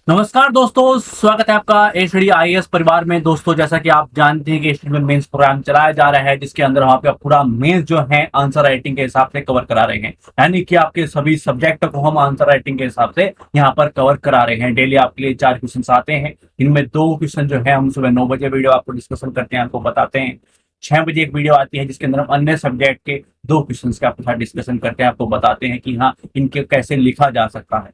नमस्कार दोस्तों, स्वागत है आपका एसडी आईएएस परिवार में। दोस्तों, जैसा कि आप जानते हैं कि एसडी में मेंस प्रोग्राम चलाया जा रहा है, जिसके अंदर वहां पे पूरा मेंस जो है आंसर राइटिंग के हिसाब से कवर करा रहे हैं। यानी कि आपके सभी सब्जेक्ट को हम आंसर राइटिंग के हिसाब से यहाँ पर कवर करा रहे हैं। डेली आपके लिए 4 क्वेश्चन आते हैं। इनमें 2 क्वेश्चन जो है हम सुबह 9 बजे वीडियो आपको डिस्कशन करते हैं, आपको बताते हैं। 6 बजे एक वीडियो आती है जिसके अंदर हम अन्य सब्जेक्ट के 2 क्वेश्चन के आपके साथ डिस्कशन करते हैं, आपको बताते हैं कि हाँ, इनके कैसे लिखा जा सकता है।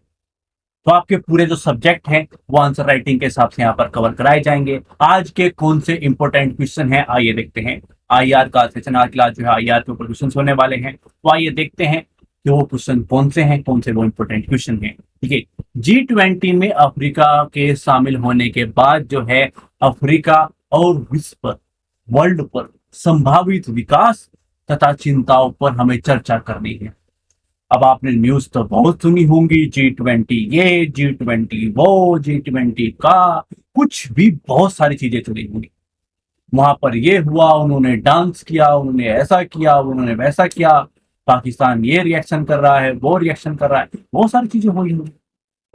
तो आपके पूरे जो सब्जेक्ट हैं वो आंसर राइटिंग के हिसाब से यहाँ पर कवर कराए जाएंगे। आज के कौन से इंपॉर्टेंट क्वेश्चन हैं, आइए देखते हैं। आईआर का सेशन आज क्लास जो है आईआर के ऊपर क्वेश्चन होने वाले हैं, तो आइए देखते हैं कि वो क्वेश्चन कौन से हैं, कौन से वो इंपॉर्टेंट क्वेश्चन हैं। ठीक है, G20 में अफ्रीका के शामिल होने के बाद जो है अफ्रीका और विश्व पर, वर्ल्ड पर संभावित विकास तथा चिंताओं पर हमें चर्चा करनी है। अब आपने न्यूज तो बहुत सुनी होंगी, G20 ये, G20 वो, G20 का कुछ भी बहुत सारी चीजें चली होंगी। वहां पर ये हुआ, उन्होंने डांस किया, उन्होंने ऐसा किया, उन्होंने वैसा किया, पाकिस्तान ये रिएक्शन कर रहा है, वो रिएक्शन कर रहा है, बहुत सारी चीजें हुई होंगी।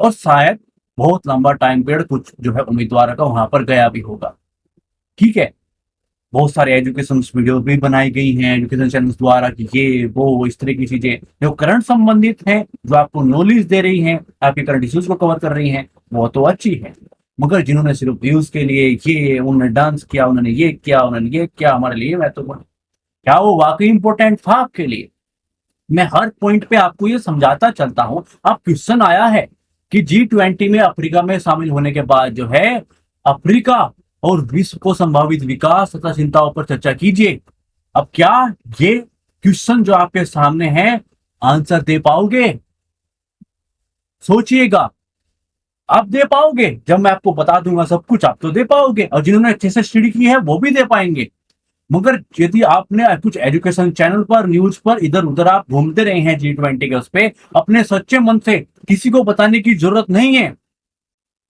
और शायद बहुत लंबा टाइम पीरियड कुछ जो है उम्मीदवार का वहां पर गया भी होगा। ठीक है, बहुत सारे एजुकेशन वीडियो भी बनाई गई हैं एजुकेशन चैनल्स द्वारा कि ये वो इस तरह की चीजें जो करंट संबंधित हैं, जो आपको नॉलेज दे रही हैं, आपके करंट इश्यूज को कवर कर रही हैं, वो तो अच्छी है। मगर जिन्होंने सिर्फ व्यूज के लिए ये, उन्होंने डांस किया, उन्होंने ये किया, उन्होंने ये किया, हमारे लिए महत्वपूर्ण, क्या वो वाकई इंपॉर्टेंट था आपके लिए? मैं हर पॉइंट पे आपको ये समझाता चलता हूं। अब क्वेश्चन आया है कि G20 में अफ्रीका में शामिल होने के बाद जो है अफ्रीका और विश्व को संभावित विकास तथा चिंताओं पर चर्चा कीजिए। अब क्या ये क्वेश्चन जो आपके सामने है आंसर दे पाओगे? सोचिएगा, आप दे पाओगे? जब मैं आपको बता दूंगा सब कुछ, आप तो दे पाओगे, और जिन्होंने अच्छे से स्टडी की है वो भी दे पाएंगे। मगर यदि आपने कुछ एजुकेशन चैनल पर, न्यूज पर इधर उधर आप घूमते रहे हैं G20 के उस पे, अपने सच्चे मन से, किसी को बताने की जरूरत नहीं है,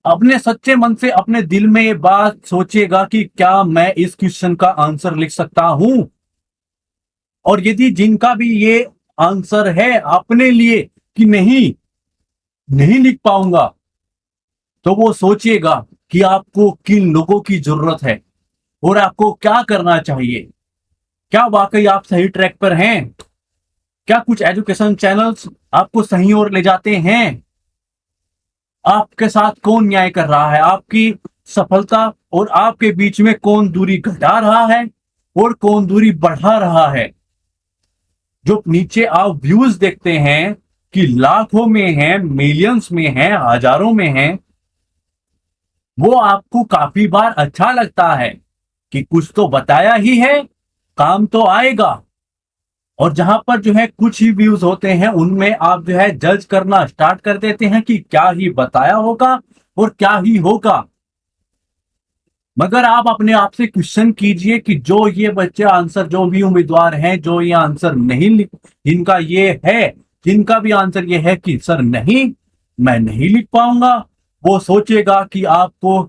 अपने सच्चे मन से अपने दिल में ये बात सोचिएगा कि क्या मैं इस क्वेश्चन का आंसर लिख सकता हूं। और यदि जिनका भी ये आंसर है अपने लिए कि नहीं, नहीं लिख पाऊंगा, तो वो सोचिएगा कि आपको किन लोगों की जरूरत है और आपको क्या करना चाहिए। क्या वाकई आप सही ट्रैक पर हैं? क्या कुछ एजुकेशन चैनल्स आपको सही ओर ले जाते हैं? आपके साथ कौन न्याय कर रहा है? आपकी सफलता और आपके बीच में कौन दूरी घटा रहा है और कौन दूरी बढ़ा रहा है? जो नीचे आप व्यूज देखते हैं कि लाखों में हैं, मिलियंस में हैं, हजारों में हैं, वो आपको काफी बार अच्छा लगता है कि कुछ तो बताया ही है, काम तो आएगा। और जहां पर जो है कुछ ही व्यूज होते हैं, उनमें आप जो है जज करना स्टार्ट कर देते हैं कि क्या ही बताया होगा और क्या ही होगा। मगर आप अपने आप से क्वेश्चन कीजिए कि जो ये बच्चे आंसर, जो भी उम्मीदवार हैं जो ये आंसर नहीं लिख, जिनका ये है, जिनका भी आंसर ये है कि सर नहीं, मैं नहीं लिख पाऊंगा, वो सोचेगा कि आपको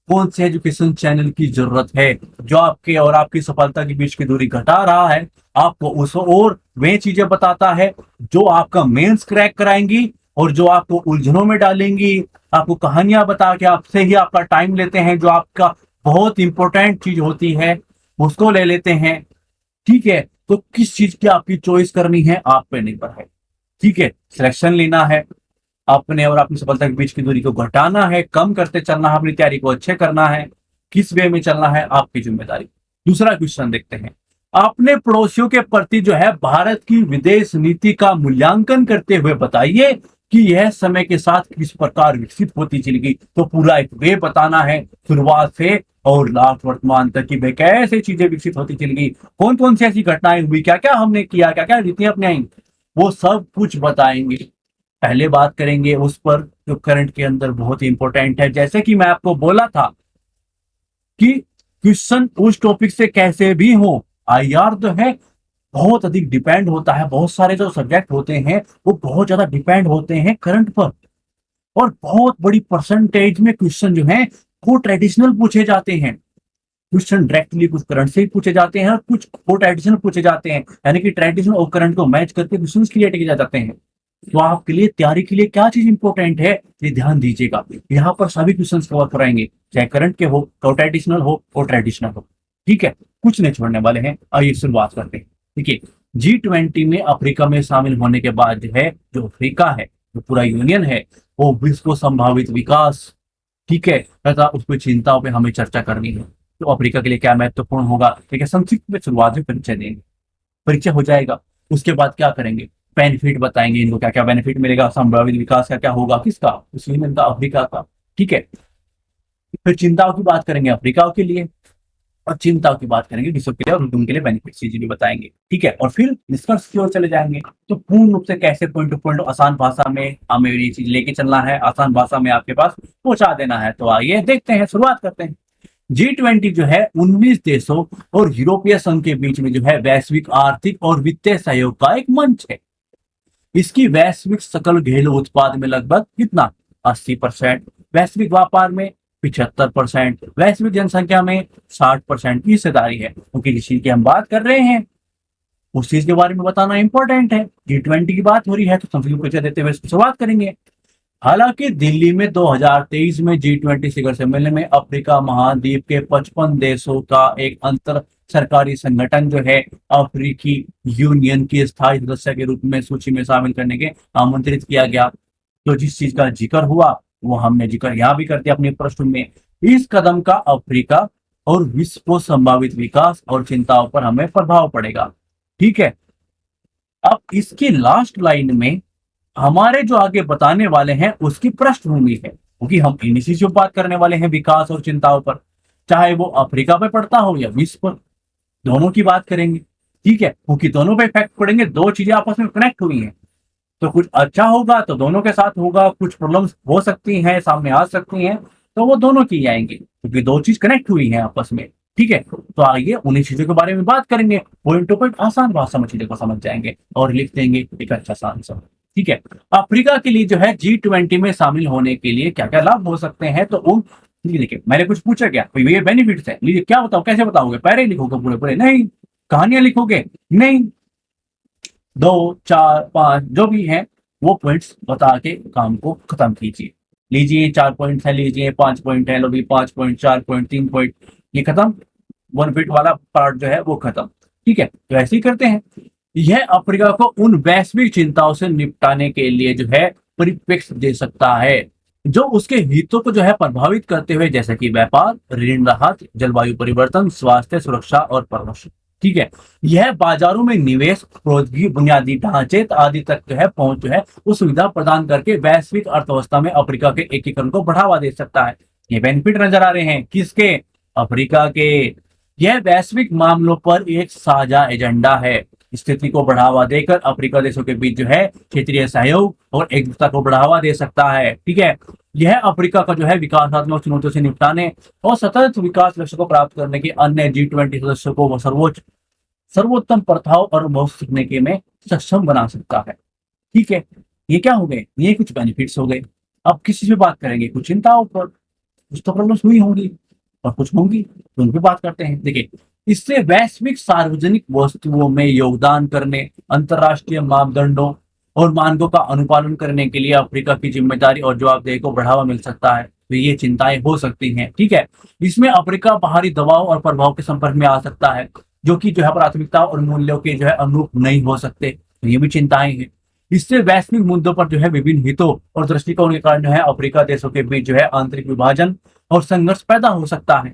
कौन से एजुकेशन चैनल की जरूरत है जो आपके और आपकी सफलता के बीच की दूरी घटा रहा है, आपको उस और वे चीजें बताता है जो आपका मेंस क्रैक कराएंगी और जो आपको उलझनों में डालेंगी, आपको कहानियां बता के आपसे ही आपका टाइम लेते हैं, जो आपका बहुत इंपॉर्टेंट चीज होती है उसको ले लेते हैं। ठीक है, तो किस चीज की आपकी चॉइस करनी है आप पे निर्भर है। ठीक है, सिलेक्शन लेना है, अपने और अपनी सफलता के बीच की दूरी को घटाना है, कम करते चलना है, अपनी तैयारी को अच्छे करना है, किस वे में चलना है, आपकी जिम्मेदारी। दूसरा क्वेश्चन देखते हैं। अपने पड़ोसियों के प्रति जो है भारत की विदेश नीति का मूल्यांकन करते हुए बताइए कि यह समय के साथ किस प्रकार विकसित होती चलेगी। तो पूरा एक वे बताना है शुरुआत से और लास्ट वर्तमान तक की वे कैसे चीजें विकसित होती चलेगी, कौन कौन सी ऐसी घटनाएं हुई, क्या क्या हमने किया, क्या क्या रीतियां अपनाई, वो सब कुछ बताएंगे। पहले बात करेंगे उस पर जो करंट के अंदर बहुत ही इंपॉर्टेंट है। जैसे कि मैं आपको बोला था कि क्वेश्चन उस टॉपिक से कैसे भी हो, आईआर जो है बहुत अधिक डिपेंड होता है, बहुत सारे जो सब्जेक्ट होते हैं वो बहुत ज्यादा डिपेंड होते हैं करंट पर। और बहुत बड़ी परसेंटेज में क्वेश्चन जो है वो ट्रेडिशनल पूछे जाते हैं। क्वेश्चन डायरेक्टली कुछ करंट से ही पूछे जाते हैं और कुछ वो ट्रेडिशनल पूछे जाते हैं, यानी कि ट्रेडिशनल और करंट को मैच करके क्वेश्चन क्रिएट किए जाते हैं। तो आपके लिए तैयारी के लिए क्या चीज इंपॉर्टेंट है, ये ध्यान दीजिएगा। यहाँ पर सभी क्वेश्चन कवर कराएंगे, चाहे करंट के हो, ट्रेडिशनल हो और ट्रेडिशनल हो। ठीक है, कुछ नहीं छोड़ने वाले हैं। आइए शुरुआत करते हैं। देखिए, G20 में अफ्रीका में शामिल होने के बाद जो है, जो अफ्रीका है, जो पूरा यूनियन है, वो विश्व को संभावित विकास, ठीक है, तथा उसकी चिंताओं पे हमें चर्चा करनी है। तो अफ्रीका के लिए क्या महत्वपूर्ण होगा, ठीक है, संक्षिप्त में शुरुआत में परिचय देंगे। परिचय हो जाएगा, उसके बाद क्या करेंगे, बेनिफिट बताएंगे, इनको क्या क्या बेनिफिट मिलेगा, संभावित विकास का क्या होगा, किसका, उस यूनियन का, अफ्रीका का। ठीक है, फिर चिंताओं की बात करेंगे अफ्रीका के लिए, और चिंताओं की बात करेंगे विश्व के लिए, और उनके लिए बेनिफिट चीजें भी बताएंगे। ठीक है, और फिर निष्कर्ष की ओर चले जाएंगे। तो पूर्ण रूप से कैसे पॉइंट टू पॉइंट आसान भाषा में हमें ये चीज लेके चलना है, आसान भाषा में आपके पास पहुंचा देना है। तो आइए देखते हैं, शुरुआत करते हैं। G20 जो है 19 देशों और यूरोपीय संघ के बीच में जो है वैश्विक आर्थिक और वित्तीय सहयोग का एक मंच है। इसकी वैश्विक सकल घरेलू उत्पाद में लगभग कितना, 80%, वैश्विक व्यापार में 75%, वैश्विक जनसंख्या में 60% की हिस्सेदारी है। क्योंकि जिस चीज की हम बात कर रहे हैं उस चीज के बारे में बताना इंपॉर्टेंट है। G20 की बात हो रही है तो संस्कृत परिचय देते हुए शुरुआत करेंगे। हालांकि दिल्ली में 2023 में G20 शिखर सम्मेलन में अफ्रीका महाद्वीप के 55 देशों का एक अंतर सरकारी संगठन जो है अफ्रीकी यूनियन के स्थायी सदस्य के रूप में सूची में शामिल करने के आमंत्रित किया गया। तो जिस चीज का जिक्र हुआ वो हमने जिक्र यहाँ भी कर दिया अपने प्रश्न में। इस कदम का अफ्रीका और विश्व को संभावित विकास और चिंताओं पर हमें प्रभाव पड़ेगा। ठीक है, अब इसकी लास्ट लाइन में हमारे जो आगे बताने वाले हैं उसकी पृष्ठभूमि है, क्योंकि हम इन्हीं चीजों पर बात करने वाले हैं, विकास और चिंताओं पर, चाहे वो अफ्रीका पे पड़ता हो या विश्व पर, दोनों की बात करेंगे। ठीक है, क्योंकि दोनों पे इफेक्ट पड़ेंगे, दो चीजें आपस में कनेक्ट हुई हैं। तो कुछ अच्छा होगा तो दोनों के साथ होगा, कुछ प्रॉब्लम्स हो सकती हैं, सामने आ सकती हैं, तो वो दोनों की आएंगी, क्योंकि दो चीज कनेक्ट हुई हैं आपस में। ठीक है, तो आइए उन्हीं चीजों के बारे में बात करेंगे, पॉइंट टू पॉइंट आसान भाषा में चीजों को समझ जाएंगे और लिख देंगे एक अच्छा सा आंसर। ठीक है, अफ्रीका के लिए जो है G20 में शामिल होने के लिए क्या क्या लाभ हो सकते हैं, तो उन, देखिए मैंने कुछ पूछा क्या, ये बेनिफिट्स है, लीजिए क्या बताओ, कैसे बताओगे, पैरे लिखोगे पूरे पूरे, नहीं, कहानियां लिखोगे, नहीं, 2 4 5 जो भी है वो पॉइंट्स बता के काम को खत्म कीजिए। लीजिए 4 पॉइंट है, लीजिए 5 पॉइंट है, लो भी 5 पॉइंट, 4 पॉइंट, 3 पॉइंट, ये खत्म, 1 फिट वाला पार्ट जो है वो खत्म। ठीक है, तो ऐसे ही करते हैं। यह अफ्रीका को उन वैश्विक चिंताओं से निपटाने के लिए जो है परिप्रेक्ष्य दे सकता है जो उसके हितों को जो है प्रभावित करते हुए, जैसे कि व्यापार, ऋण राहत, जलवायु परिवर्तन, स्वास्थ्य सुरक्षा और परामर्श। ठीक है, यह बाजारों में निवेश, प्रौद्योगिकी, बुनियादी ढांचे आदि तक जो है पहुंच जो है वो सुविधा प्रदान करके वैश्विक अर्थव्यवस्था में अफ्रीका के एकीकरण को बढ़ावा दे सकता है। ये बेनिफिट नजर आ रहे हैं किसके, अफ्रीका के। यह वैश्विक मामलों पर एक साझा एजेंडा है। स्थिति को बढ़ावा देकर अफ्रीका देशों के बीच जो है क्षेत्रीय सहयोग और एकजुटता को बढ़ावा दे सकता है। ठीक है, यह अफ्रीका का जो है विकासात्मक चुनौतियों से निपटाने और सतत विकास लक्ष्य को प्राप्त करने के अन्य G20 सदस्यों को सर्वोत्तम प्रथाओं और अनुभव सीखने के में सक्षम बना सकता है। ठीक है, ये क्या हो गए, ये कुछ बेनिफिट्स हो गए। अब किस चीज पे बात करेंगे, कुछ चिंताओं पर, कुछ तो प्रॉब्लम्स हुई होंगी और कुछ होंगी, तो उन पे बात करते हैं। देखिए, इससे वैश्विक सार्वजनिक वस्तुओं में योगदान करने, अंतरराष्ट्रीय मापदंडों और मानकों का अनुपालन करने के लिए अफ्रीका की जिम्मेदारी और जवाबदेही को बढ़ावा मिल सकता है। तो ये चिंताएं हो सकती हैं। ठीक है, इसमें अफ्रीका बाहरी दबाव और प्रभाव के संपर्क में आ सकता है, जो कि जो है प्राथमिकता और मूल्यों के जो है अनुरूप नहीं हो सकते। तो ये भी चिंताएं हैं। इससे वैश्विक मुद्दों पर जो है विभिन्न हितों और दृष्टिकोण के कारण जो है अफ्रीका देशों के बीच जो है आंतरिक विभाजन और संघर्ष पैदा हो सकता है।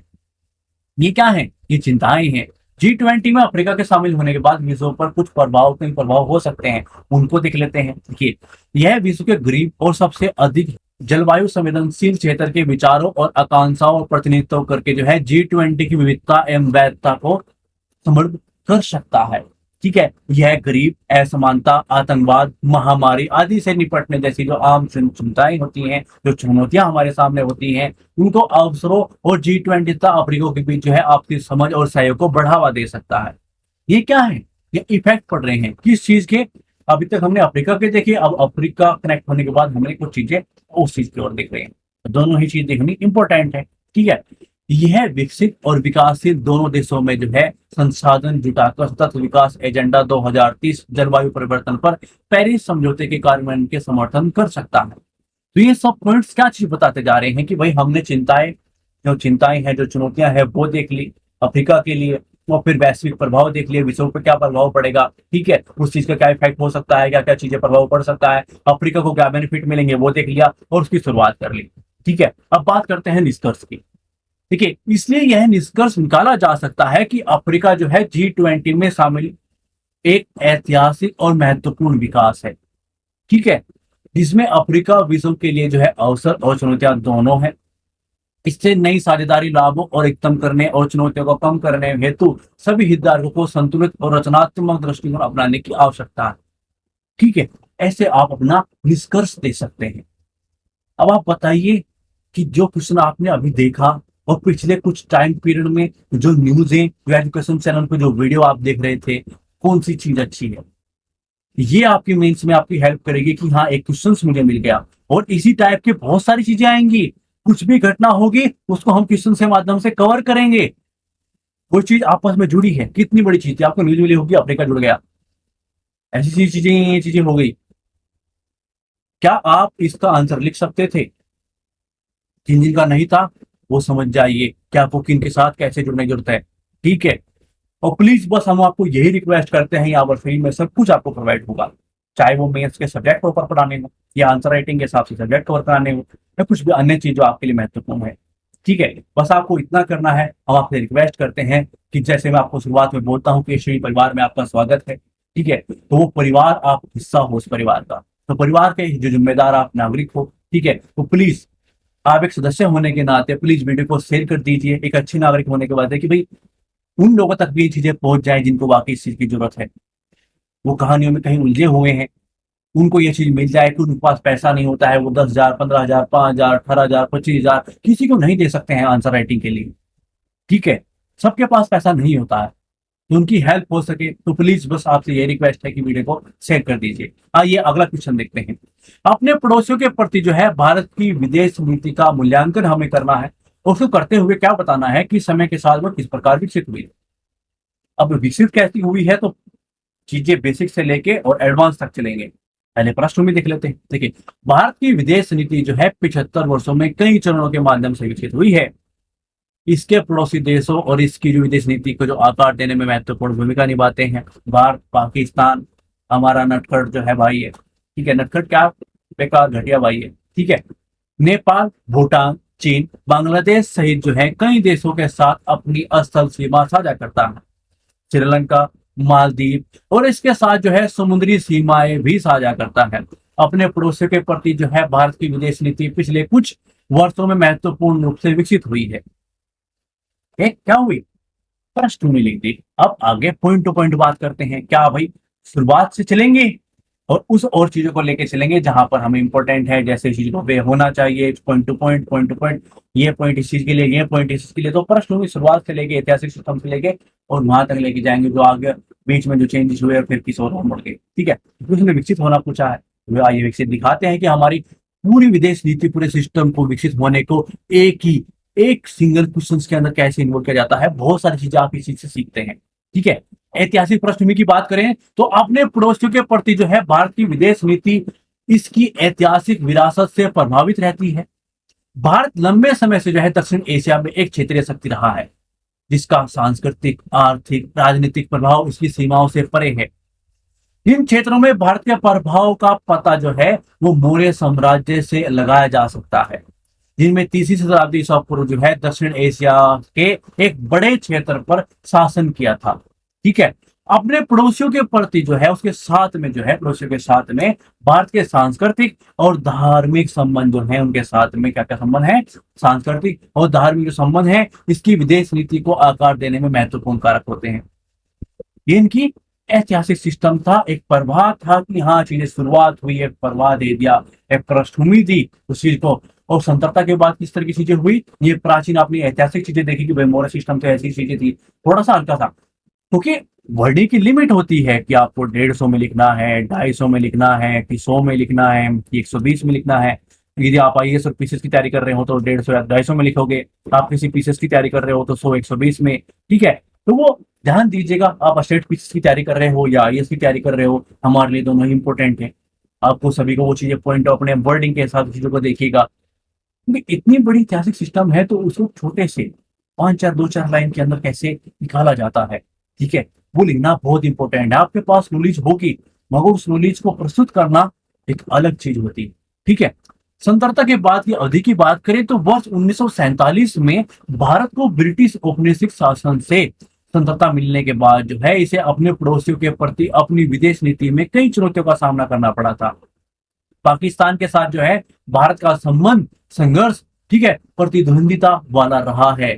ये क्या है, ये चिंताएं हैं। G20 में अफ्रीका के शामिल होने के बाद विश्व पर कुछ प्रभाव हो सकते हैं, उनको देख लेते हैं। देखिए, यह विश्व के गरीब और सबसे अधिक जलवायु संवेदनशील क्षेत्र के विचारों और आकांक्षाओं और प्रतिनिधित्व करके जो है G20 की विविधता एवं वैधता को समृद्ध कर सकता है। ठीक है, यह गरीब, असमानता, आतंकवाद, महामारी आदि से निपटने जैसी जो आम चिंताएं होती हैं, जो चुनौतियां हमारे सामने होती हैं, उनको अवसरों और G20 तथा अफ्रीका के बीच जो है आपसी समझ और सहयोग को बढ़ावा दे सकता है। ये क्या है, ये इफेक्ट पड़ रहे हैं किस चीज के, अभी तक हमने अफ्रीका के देखे, अब अफ्रीका कनेक्ट होने के बाद हमने कुछ चीजें उस चीज की ओर देख रहे हैं। तो दोनों ही चीज देखनी इंपॉर्टेंट है। ठीक है, यह विकसित और विकासशील दोनों देशों में जो है संसाधन जुटाकर सतत विकास एजेंडा 2030 जलवायु परिवर्तन पर पेरिस समझौते के कार्यान्वयन के समर्थन कर सकता है। तो ये सब पॉइंट्स क्या चीज बताते जा रहे हैं कि भाई हमने चिंताएं हैं, जो चुनौतियां हैं वो देख ली अफ्रीका के लिए, और फिर वैश्विक प्रभाव देख लिए, विश्व पर क्या प्रभाव पड़ेगा, ठीक है, उस चीज का क्या इफेक्ट हो सकता है, क्या क्या चीजें प्रभाव पड़ सकता है, अफ्रीका को क्या बेनिफिट मिलेंगे वो देख लिया और उसकी शुरुआत कर ली। ठीक है, अब बात करते हैं निष्कर्ष की। देखिए, इसलिए यह निष्कर्ष निकाला जा सकता है कि अफ्रीका जो है G20 में शामिल एक ऐतिहासिक और महत्वपूर्ण विकास है। ठीक है, जिसमें अफ्रीका विश्व के लिए जो है अवसर और चुनौतियां दोनों है। इससे नई साझेदारी लाभों और अधिकतम करने और चुनौतियों को कम करने हेतु सभी हितधारकों को संतुलित और रचनात्मक दृष्टिकोण अपनाने की आवश्यकता है। ठीक है, ऐसे आप अपना निष्कर्ष दे सकते हैं। अब आप बताइए कि जो क्वेश्चन आपने अभी देखा और पिछले कुछ टाइम पीरियड में जो न्यूज है, जो एजुकेशन चैनल पे जो वीडियो आप देख रहे थे, कौन सी चीज अच्छी है? ये आपकी मेंस में आपकी हेल्प करेगी कि हाँ, एक क्वेश्चन मुझे मिल गया। और इसी टाइप के बहुत सारी चीजें आएंगी, कुछ भी घटना होगी उसको हम क्वेश्चन के माध्यम से कवर करेंगे। कोई चीज आपस में जुड़ी है, कितनी बड़ी चीज थी, आपको न्यूज मिली होगी अफ्रीका जुड़ गया, ऐसी चीजें ये चीजें हो गई। क्या आप इसका आंसर लिख सकते थे? जिन जिनका नहीं था वो समझ जाइए कि आपको किन के साथ कैसे जुड़ने की जरूरत है। ठीक है, और प्लीज बस हम आपको यही रिक्वेस्ट करते हैं, यहाँ पर फ्री में सब कुछ आपको प्रोवाइड होगा, चाहे वो मेंस के सब्जेक्ट प्रॉपर पढ़ाने हो या आंसर राइटिंग के हिसाब से सब्जेक्ट कवर कराने हो या कुछ भी अन्य चीज जो आपके लिए महत्वपूर्ण है। ठीक है, बस आपको इतना करना है। हम आपसे रिक्वेस्ट करते हैं कि जैसे मैं आपको शुरुआत में बोलता हूँ कि श्री परिवार में आपका स्वागत है। ठीक है, तो वो परिवार, आप हिस्सा हो उस परिवार का, तो परिवार के जो जिम्मेदार आप नागरिक हो। ठीक है, तो प्लीज आप एक सदस्य होने के नाते प्लीज वीडियो को शेयर कर दीजिए। एक अच्छे नागरिक होने के बाद है कि भाई उन लोगों तक भी ये चीजें पहुंच जाए जिनको वाकई इस चीज की जरूरत है, वो कहानियों में कहीं उलझे हुए हैं, उनको ये चीज मिल जाए कि उनके पास पैसा नहीं होता है, वो 10,000, 15,000, 5,000, 18,000, 25,000 किसी को नहीं दे सकते हैं आंसर राइटिंग के लिए। ठीक है, सबके पास पैसा नहीं होता है, तो उनकी हेल्प हो सके तो प्लीज बस आपसे ये रिक्वेस्ट है कि वीडियो को शेयर कर दीजिए। आइए अगला क्वेश्चन देखते हैं। अपने पड़ोसियों के प्रति जो है भारत की विदेश नीति का मूल्यांकन हमें करना है, उसको करते हुए क्या बताना है कि समय के साथ वो किस प्रकार विकसित हुई। अब विकसित कैसी हुई है, तो चीजें बेसिक से लेके और एडवांस तक चलेंगे। पहले पृष्ठभूमि देख लेते हैं। देखिए, भारत की विदेश नीति जो है 75 वर्षों में कई चरणों के माध्यम से विकसित हुई है। इसके पड़ोसी देशों और इसकी जो विदेश नीति को जो आकार देने में महत्वपूर्ण भूमिका निभाते हैं। भारत, पाकिस्तान हमारा नटखट जो है भाई है। ठीक है, नटखट क्या, बेकार घटिया भाई है। ठीक है, नेपाल, भूटान, चीन, बांग्लादेश सहित जो है कई देशों के साथ अपनी स्थल सीमा साझा करता है। श्रीलंका, मालदीव और इसके साथ जो है समुद्री सीमाएं भी साझा करता है। अपने पड़ोसियों के प्रति जो है भारत की विदेश नीति पिछले कुछ वर्षों में महत्वपूर्ण रूप से विकसित हुई है। एक क्या हुई, पृष्ठभूमि लिख दी। अब आगे पॉइंट टू पॉइंट बात करते हैं। क्या भाई, शुरुआत से चलेंगे और उस और चीजों को लेके चलेंगे जहां पर हमें इंपॉर्टेंट है, जैसे चीज को वे होना चाहिए, point two point, point two point, ये पॉइंट इस चीज के लिए, ये पॉइंट इस चीज के लिए। तो पृष्ठभूमि शुरुआत से लेके ऐतिहासिक सिस्टम से लेके और वहां तक लेके जाएंगे जो आगे बीच में जो चेंजेस हुए और फिर किस और मुड़ गए। ठीक है, उसने विकसित होना पूछा है, वे आइए विकसित दिखाते हैं कि हमारी पूरी विदेश नीति पूरे सिस्टम को विकसित होने को एक सिंगल क्वेश्चन के अंदर कैसे इन्वॉल्व किया जाता है। बहुत सारी चीजें आप इस चीज से सीखते हैं। ठीक है, ऐतिहासिक पृष्ठभूमि की बात करें तो अपने पड़ोसियों के प्रति जो है भारत की विदेश नीति इसकी ऐतिहासिक विरासत से प्रभावित रहती है। भारत लंबे समय से जो है दक्षिण एशिया में एक क्षेत्रीय शक्ति रहा है, जिसका सांस्कृतिक, आर्थिक, राजनीतिक प्रभाव इसकी सीमाओं से परे है। इन क्षेत्रों में भारत के प्रभाव का पता जो है वो मौर्य साम्राज्य से लगाया जा सकता है, जिनमें तीसरी शताब्दी ईसा पूर्व जो है दक्षिण एशिया के एक बड़े क्षेत्र पर शासन किया था। ठीक है, अपने पड़ोसियों के प्रति जो है उसके साथ में जो है पड़ोसियों के साथ में भारत के सांस्कृतिक और धार्मिक संबंध जो है, उनके साथ में क्या क्या संबंध है, सांस्कृतिक और धार्मिक जो संबंध है इसकी विदेश नीति को आकार देने में महत्वपूर्ण कारक होते हैं। ये इनकी ऐतिहासिक सिस्टम था, एक प्रवाह था कि हाँ चीजें शुरुआत हुई, एक प्रवाह दे दिया, एक पृष्ठभूमि दी उस चीज को। और स्वतंत्रता के बाद किस तरह की चीजें हुई, ये प्राचीन अपनी ऐतिहासिक चीजें देखी कि भाई मौर्य सिस्टम तो ऐसी चीजें थी, थोड़ा सा हल्का था, क्योंकि वर्डिंग की लिमिट होती है कि आपको 150 में लिखना है, 250 में लिखना है, कि 100 में लिखना है, कि 120 में लिखना है। यदि आप आईएएस और पीसीएस की तैयारी कर रहे हो तो 150 या 250 में लिखोगे, आप किसी पीसीएस की तैयारी कर रहे हो तो 100-120 में। ठीक है, तो वो ध्यान दीजिएगा, आप स्टेट पीसीएस की तैयारी कर रहे हो या आईएएस की तैयारी कर रहे हो, हमारे लिए दोनों ही इंपॉर्टेंट है। आपको सभी को वो चीजें पॉइंट अपने वर्डिंग के हिसाब से चीजों को देखिएगा, क्योंकि इतनी बड़ी ऐतिहासिक सिस्टम है तो उसको छोटे से 5-4 2-4 लाइन के अंदर कैसे निकाला जाता है। ठीक है, वो लिखना बहुत इंपॉर्टेंट है। आपके पास नॉलेज होगी मगर उस नॉलेज को प्रस्तुत करना एक अलग चीज होती है। ठीक है, स्वतंत्रता के बाद की अवधि की बात करें तो वर्ष 1947 में भारत को ब्रिटिश औपनिवेशिक शासन से स्वतंत्रता मिलने के बाद जो है इसे अपने पड़ोसियों के प्रति अपनी विदेश नीति में कई चुनौतियों का सामना करना पड़ा था। पाकिस्तान के साथ जो है भारत का संबंध संघर्ष, ठीक है, प्रतिद्वंदिता वाला रहा है।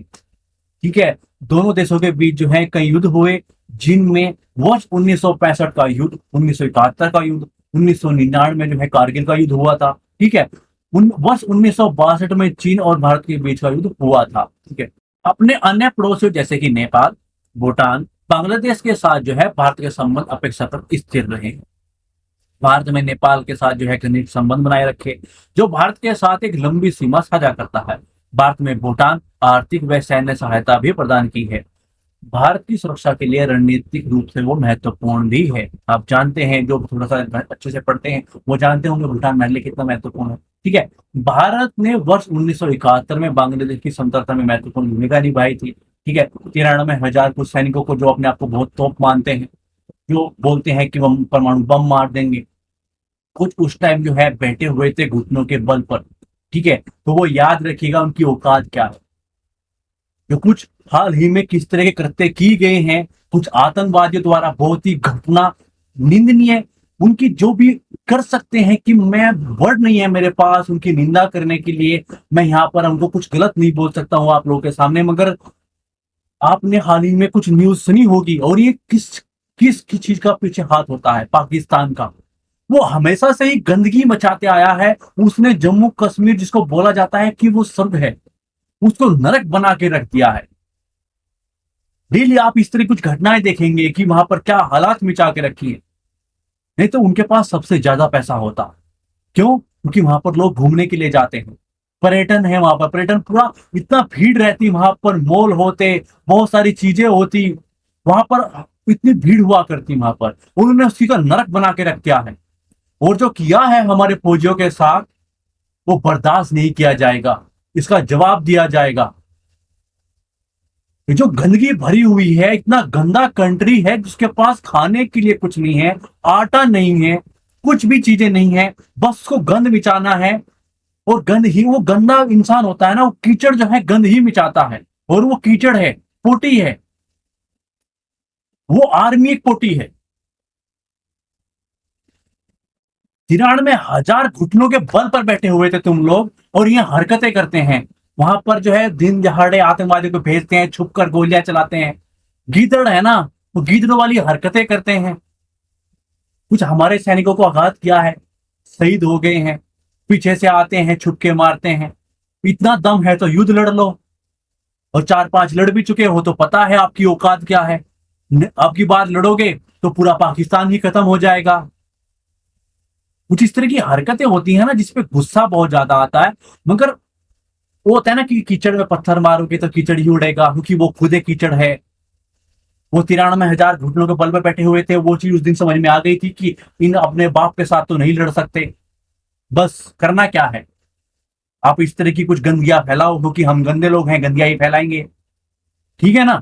ठीक है, दोनों देशों के बीच जो है कई युद्ध हुए, जिनमें वर्ष 1965 का युद्ध, 1971 का युद्ध, 1999 में जो है कारगिल का युद्ध हुआ था। ठीक है, वर्ष 1962 में चीन और भारत के बीच का युद्ध हुआ था। ठीक है, अपने अन्य पड़ोसियों जैसे कि नेपाल, भूटान, बांग्लादेश के साथ जो है भारत के संबंध अपेक्षाकृत स्थिर रहे। भारत में नेपाल के साथ जो है घनिष्ठ संबंध बनाए रखे, जो भारत के साथ एक लंबी सीमा साझा करता है। भारत में भूटान आर्थिक व सैन्य सहायता भी प्रदान की है। भारत की सुरक्षा के लिए रणनीतिक रूप से वो महत्वपूर्ण भी है। आप जानते हैं, जो थोड़ा सा अच्छे से पढ़ते हैं वो जानते होंगे भूटान हमारे लिए कितना महत्वपूर्ण है। ठीक है, भारत ने वर्ष 1971 में बांग्लादेश की स्वतंत्रता में महत्वपूर्ण भूमिका निभाई थी। ठीक है, 93,000 कुछ सैनिकों को, जो अपने आप को बहुत तोप मानते हैं, जो बोलते हैं कि हम परमाणु बम मार देंगे, कुछ उस टाइम जो है बैठे हुए थे घुटनों के बल पर। ठीक है, तो वो याद रखिएगा उनकी औकात क्या है। जो कुछ हाल ही में किस तरह के कृत्य की गए हैं कुछ आतंकवादियों द्वारा, बहुत ही घटना निंदनीय, उनकी जो भी कर सकते हैं कि मैं वर्ड नहीं है मेरे पास उनकी निंदा करने के लिए, मैं यहाँ पर उनको कुछ गलत नहीं बोल सकता हूँ आप लोगों के सामने। मगर आपने हाल ही में कुछ न्यूज सुनी होगी, और ये किस किस की चीज का पीछे हाथ होता है, पाकिस्तान का। वो हमेशा से ही गंदगी मचाते आया है। उसने जम्मू कश्मीर, जिसको बोला जाता है कि वो स्वर्ग है, उसको नरक बना के रख दिया है। डेली आप इस तरह कुछ घटनाएं देखेंगे कि वहां पर क्या हालात मिटा के रखी है। नहीं तो उनके पास सबसे ज्यादा पैसा होता। क्यों? क्योंकि वहां पर लोग घूमने के लिए जाते हैं, पर्यटन है वहां पर, पर्यटन पूरा, इतना भीड़ रहती वहां पर, मॉल होते, बहुत सारी चीजें होती वहां पर, इतनी भीड़ हुआ करती वहां पर। उन्होंने उसी का नरक बना के रख दिया है। और जो किया है हमारे फौजियों के साथ वो बर्दाश्त नहीं किया जाएगा, इसका जवाब दिया जाएगा। ये जो गंदगी भरी हुई है, इतना गंदा कंट्री है जिसके पास खाने के लिए कुछ नहीं है, आटा नहीं है, कुछ भी चीजें नहीं है, बस उसको गंद मिटाना है। और गंद ही, वो गंदा इंसान होता है ना, वो कीचड़ जो है गंद ही मिटाता है, और वो कीचड़ है, पोटी है, वो आर्मी एक पोटी है। 93,000 घुटनों के बल पर बैठे हुए थे तुम लोग, और ये हरकतें करते हैं। वहां पर जो है दिन दहाड़े आतंकवादियों को भेजते हैं, छुप कर गोलियां चलाते हैं। गीदड़ है ना, वो गीदड़ों वाली हरकतें करते हैं। कुछ हमारे सैनिकों को आघात किया है, शहीद हो गए हैं, पीछे से आते हैं, छुप के मारते हैं। इतना दम है तो युद्ध लड़ लो, और 4-5 लड़ भी चुके हो तो पता है आपकी औकात क्या है। आपकी बात लड़ोगे तो पूरा पाकिस्तान ही खत्म हो जाएगा। कुछ इस तरह की हरकतें होती है ना जिसपे गुस्सा बहुत ज्यादा आता है। मगर वो होता है ना कि कीचड़ में पत्थर मारोगे तो कीचड़ ही उड़ेगा, क्योंकि वो खुद एक कीचड़ है। वो 93,000 घुटनों के बल पर बैठे हुए थे। वो चीज उस दिन समझ में आ गई थी कि इन अपने बाप के साथ तो नहीं लड़ सकते। बस करना क्या है, आप इस तरह की कुछ गंदगियां फैलाओ, क्योंकि हम गंदे लोग हैं, गंदगियां ही फैलाएंगे। ठीक है ना,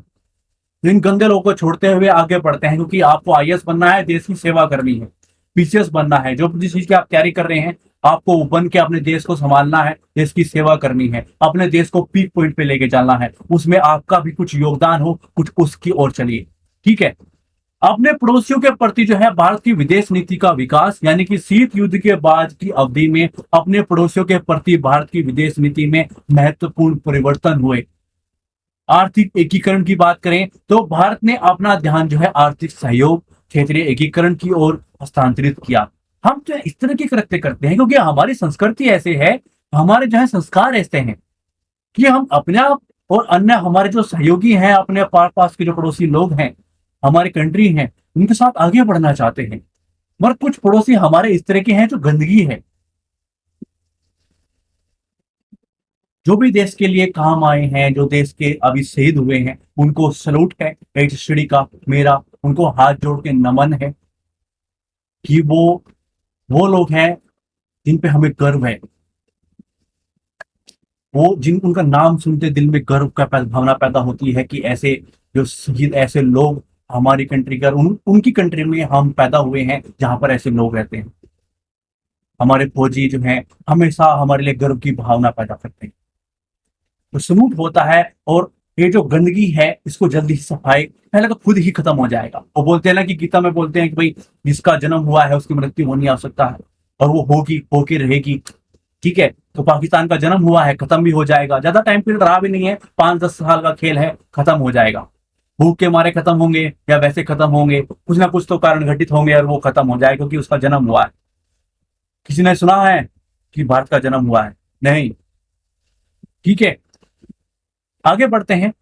तो इन गंदे लोगों को छोड़ते हुए आगे बढ़ते हैं, क्योंकि आपको आईएएस बनना है, देश की सेवा करनी है, पीसीएस बनना है, जो जिस चीज की आप तैयारी कर रहे हैं, आपको बन के अपने देश को संभालना है, देश की सेवा करनी है, अपने देश को पीक पॉइंट पे लेके जाना है। उसमें आपका भी कुछ योगदान हो, कुछ उसकी ओर चलिए। ठीक है, अपने पड़ोसियों के प्रति जो है भारत की विदेश नीति का विकास, यानी कि शीत युद्ध के बाद की अवधि में अपने पड़ोसियों के प्रति भारत की विदेश नीति में महत्वपूर्ण परिवर्तन हुए। आर्थिक एकीकरण की बात करें तो भारत ने अपना ध्यान जो है आर्थिक सहयोग, क्षेत्रीय एकीकरण की ओर हस्तांतरित किया। हम जो इस तरह के कृत्य करते हैं क्योंकि हमारी संस्कृति ऐसे है, हमारे जो है संस्कार ऐसे हैं कि हम अपने आप और अन्य हमारे जो सहयोगी हैं, अपने पास के जो पड़ोसी लोग हैं, हमारे कंट्री हैं, उनके साथ आगे बढ़ना चाहते हैं। मगर कुछ पड़ोसी हमारे इस तरह के हैं जो गंदगी है, जो भी देश के लिए काम आए हैं, जो देश के अभी शहीद हुए हैं, उनको सलूट है HSTD का मेरा, उनको हाथ जोड़ के नमन है कि वो लोग हैं जिन पे हमें गर्व है, वो जिन उनका नाम सुनते दिल में गर्व का भावना पैदा होती है कि ऐसे जो शहीद, ऐसे लोग हमारी कंट्री का, उनकी कंट्री में हम पैदा हुए हैं जहां पर ऐसे लोग रहते हैं। हमारे फौजी जो हैं हमेशा हमारे लिए गर्व की भावना पैदा करते हैं। तो सलूट होता है। और ये जो गंदगी है इसको जल्दी सफाई पहले तो खुद ही खत्म हो जाएगा। वो बोलते हैं ना कि गीता में बोलते हैं कि भाई जिसका जन्म हुआ है उसकी मृत्यु होनी आवश्यकता है, और वो होगी, होके रहेगी। ठीक है, तो पाकिस्तान का जन्म हुआ है, खत्म भी हो जाएगा, ज्यादा टाइम पीरियड रहा भी नहीं है, 5-10 साल का खेल है, खत्म हो जाएगा। भूख के मारे खत्म होंगे या वैसे खत्म होंगे, कुछ ना कुछ तो कारण घटित होंगे और वो खत्म हो जाएगा क्योंकि उसका जन्म हुआ है। किसी ने सुना है कि भारत का जन्म हुआ है? नहीं। ठीक है, आगे बढ़ते हैं।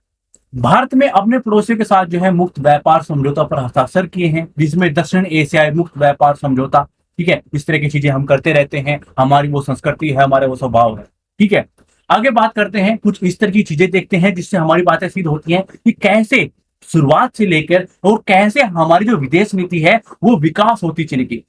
भारत में अपने पड़ोसियों के साथ जो है मुक्त व्यापार समझौता पर हस्ताक्षर किए हैं, जिसमें दक्षिण एशियाई मुक्त व्यापार समझौता। ठीक है, इस तरह की चीजें हम करते रहते हैं, हमारी वो संस्कृति है, हमारे वो स्वभाव है। ठीक है, आगे बात करते हैं, कुछ इस तरह की चीजें देखते हैं जिससे हमारी बातें सिद्ध होती हैं कि कैसे शुरुआत से लेकर और कैसे हमारी जो विदेश नीति है वो विकास होती चली गई।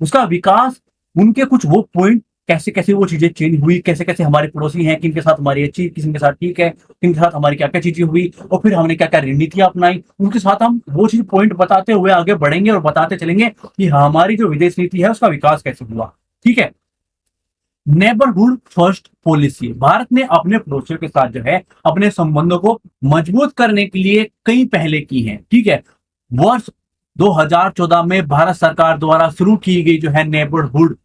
उसका विकास, उनके कुछ वो पॉइंट, कैसे कैसे वो चीजें चेंज हुई, कैसे कैसे हमारे पड़ोसी हैं, किन के साथ हमारी अच्छी, किसी के साथ ठीक है, किन के साथ हमारी क्या क्या चीजें हुई, और फिर हमने क्या क्या रणनीतियां अपनाई, उनके साथ हम वो चीज पॉइंट बताते हुए आगे बढ़ेंगे और बताते चलेंगे कि हमारी जो विदेश नीति है उसका विकास कैसे हुआ। ठीक है, नेबरहुड फर्स्ट पॉलिसी, भारत ने अपने पड़ोसियों के साथ जो है अपने संबंधों को मजबूत करने के लिए कई पहले की हैं। ठीक है, वर्ष 2014 में भारत सरकार द्वारा शुरू की गई जो है नेबरहुड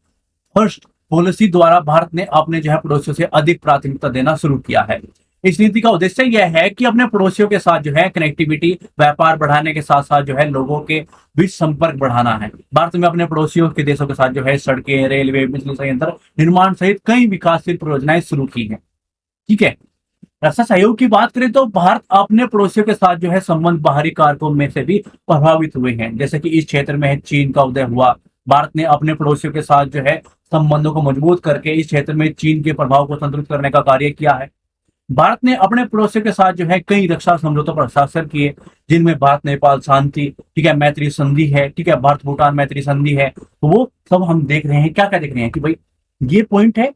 फर्स्ट पॉलिसी द्वारा भारत ने अपने जो है पड़ोसियों से अधिक प्राथमिकता देना शुरू किया है। इस नीति का उद्देश्य यह है कि अपने पड़ोसियों के साथ जो है कनेक्टिविटी, व्यापार बढ़ाने के साथ साथ जो है लोगों के बीच संपर्क बढ़ाना है। भारत में अपने पड़ोसियों के देशों के साथ जो है सड़कें, रेलवे, बिजली संयंत्र निर्माण सहित कई विकासशील परियोजनाएं शुरू की हैं। ठीक है, रक्षा सहयोग की बात करें तो भारत अपने पड़ोसियों के साथ जो है संबंध बाहरी कारकों में से भी प्रभावित हुए हैं, जैसे कि इस क्षेत्र में चीन का उदय हुआ। भारत ने अपने पड़ोसियों के साथ जो है संबंधों को मजबूत करके इस क्षेत्र में चीन के प्रभाव को संतुलित करने का कार्य किया है। भारत ने अपने पड़ोसियों के साथ जो है कई रक्षा समझौतों पर हस्ताक्षर किए, जिनमें भारत नेपाल शांति, ठीक है, मैत्री संधि है, ठीक है, भारत भूटान मैत्री संधि है। तो वो सब हम देख रहे हैं, क्या क्या देख रहे हैं कि भाई ये पॉइंट है,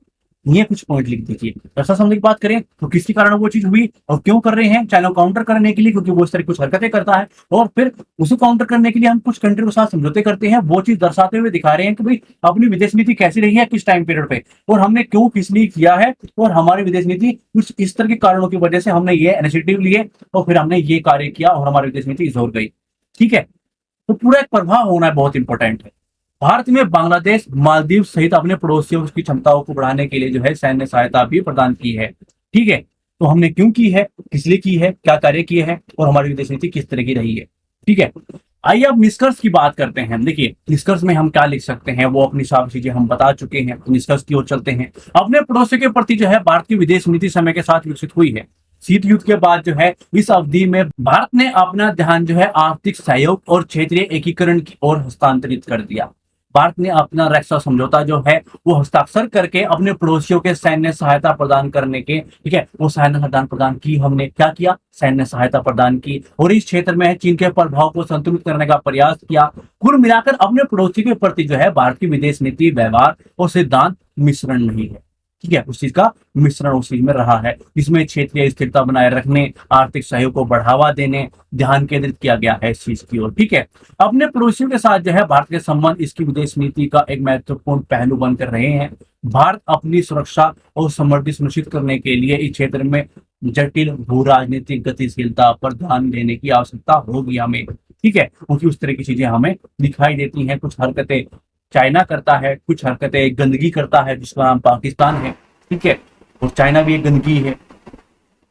ये कुछ पॉइंट लिख दीजिए। रक्षा संधि की बात करें तो किसके कारण वो चीज हुई और क्यों कर रहे हैं? चाइना को काउंटर करने के लिए, क्योंकि वो इस तरह कुछ हरकतें करता है, और फिर उसे काउंटर करने के लिए हम कुछ कंट्री के साथ समझौते करते हैं। वो चीज दर्शाते हुए दिखा रहे हैं कि भाई अपनी विदेश नीति कैसी रही है, किस टाइम पीरियड पे, और हमने क्यों किस लिए किया है, और हमारी विदेश नीति कुछ इस तरह के कारणों की वजह से हमने ये इनिशिएटिव लिए और फिर हमने ये कार्य किया और हमारी विदेश नीति जोर गई। ठीक है, तो पूरा एक प्रभाव होना बहुत इंपॉर्टेंट है। भारत में बांग्लादेश, मालदीव सहित अपने पड़ोसियों की क्षमताओं को बढ़ाने के लिए जो है सैन्य सहायता भी प्रदान की है। ठीक है, तो हमने क्यों की है, किस लिए की है, क्या कार्य किए हैं, और हमारी विदेश नीति किस तरह की रही है। ठीक है, आइए अब निष्कर्ष की बात करते हैं। देखिए निष्कर्ष में हम क्या लिख सकते हैं, वो अपनी सारी चीजें हम बता चुके हैं, तो निष्कर्ष की ओर चलते हैं। अपने पड़ोसियों के प्रति जो है भारत की विदेश नीति समय के साथ विकसित हुई है। शीत युद्ध के बाद जो है इस अवधि में भारत ने अपना ध्यान जो है आर्थिक सहयोग और क्षेत्रीय एकीकरण की ओर हस्तांतरित कर दिया। भारत ने अपना रक्षा समझौता जो है वो हस्ताक्षर करके अपने पड़ोसियों के सैन्य सहायता प्रदान करने के, ठीक है, वो सैन्य सहायता प्रदान की। हमने क्या किया? सैन्य सहायता प्रदान की, और इस क्षेत्र में चीन के प्रभाव को संतुलित करने का प्रयास किया। कुल मिलाकर अपने पड़ोसी के प्रति जो है भारत की विदेश नीति, व्यवहार और सिद्धांत मिश्रण नहीं है। ठीक है, उस चीज का मिश्रण उस चीज में रहा है, जिसमें क्षेत्रीय स्थिरता बनाए रखने, आर्थिक सहयोग को बढ़ावा देने ध्यान केंद्रित किया गया है इस चीज की ओर। ठीक है, अपने पड़ोसियों के साथ जो है भारत के संबंध इसकी विदेश नीति का एक महत्वपूर्ण पहलू बनकर रहे हैं। भारत अपनी सुरक्षा और समृद्धि सुनिश्चित करने के लिए इस क्षेत्र में जटिल भू राजनीतिक गतिशीलता पर ध्यान देने की आवश्यकता होगी हमें। ठीक है, क्योंकि उस तरह की चीजें हमें दिखाई देती हैं। कुछ हरकतें चाइना करता है, कुछ हरकतें गंदगी करता है जिसका नाम पाकिस्तान है। ठीक है, और चाइना भी एक गंदगी है।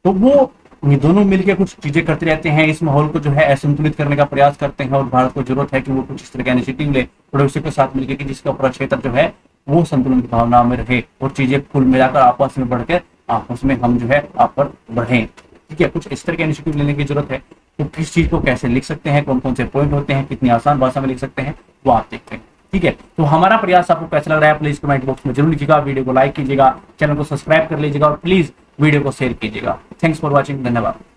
तो वो ये दोनों मिलकर कुछ चीजें करते रहते हैं, इस माहौल को जो है असंतुलित करने का प्रयास करते हैं, और भारत को जरूरत है कि वो कुछ इस तरह का इनिशिएटिव ले पड़ोसियों के साथ मिलकर कि जिसका पूरा क्षेत्र जो है वो संतुलन की भावना में रहे और चीजें कुल मिलाकर आपस में बढ़कर आपस में हम जो है आप पर बढ़े। ठीक है, कुछ इस तरह के इनिशिएटिव लेने की जरूरत है। तो किस चीज को कैसे लिख सकते हैं, कौन कौन से पॉइंट होते हैं, कितनी आसान भाषा में लिख सकते हैं, वो आप देखते हैं। ठीक है, तो हमारा प्रयास आपको कैसा लग रहा है प्लीज कमेंट बॉक्स में जरूर लिखिएगा, वीडियो को लाइक कीजिएगा, चैनल को सब्सक्राइब कर लीजिएगा, और प्लीज वीडियो को शेयर कीजिएगा। थैंक्स फॉर वॉचिंग, धन्यवाद।